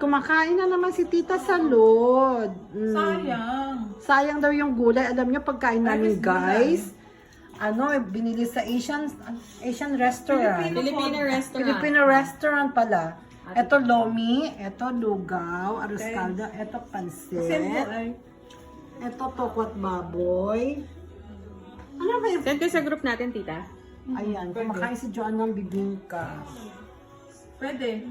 kumakain na naman si Tita Salud. Sayang. Sayang daw yung gulay. Alam niyo, pagkain namin, guys, binili sa Asian restaurant. Filipino restaurant pala. Ito lomi, ito lugaw, arroz caldo, ito pansit, ito tokwat baboy. Ano ba yun? Send ko sa group natin, tita. Ayan, kumakain si Joan ng bibingka. Pwede.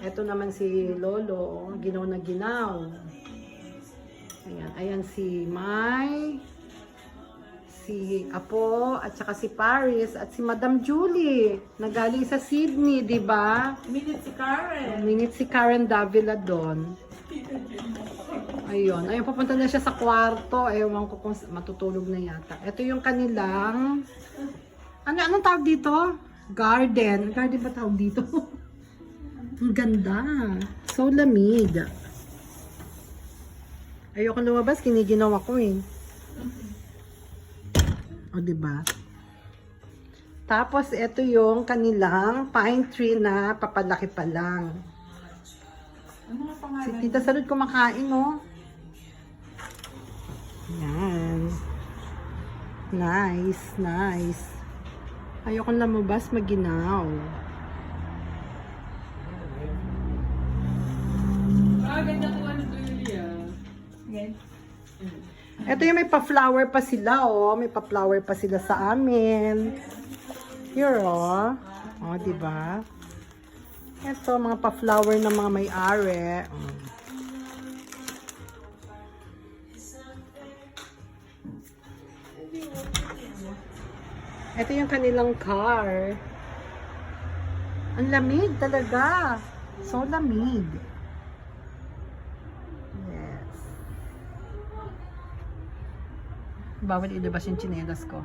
Ito naman si Lolo, ginaw na ginaw. Ayan si Mai, si Apo, at saka si Paris, at si Madam Julie, na galing sa Sydney, di ba? Minute si Karen. Minute si Karen Davila doon. Ayun, pupunta na siya sa kwarto. Ewan ko kung matutulog na yata. Ito yung kanilang, anong tawag dito? Garden. Garden ba tawag dito? Ang ganda. So lamig. Ayoko lumabas, kiniginaw ako eh. O, diba? Tapos, ito yung kanilang pine tree na papalaki pa lang. Ano nga pangalan? Si Tita Salud kumakain, oh. Yan. Nice. Ayoko lumabas, maginaw. Ganda ko ano to, Julia. Ito yung may pa-flower pa sila, oh. May pa-flower pa sila sa amin. Here, oh. Oh, diba? Ito, mga pa-flower ng mga may-ari. Oh. Ito yung kanilang car. Ang lamig talaga. So lamig. Yes. Bawal ilabas yung tsinelas ko.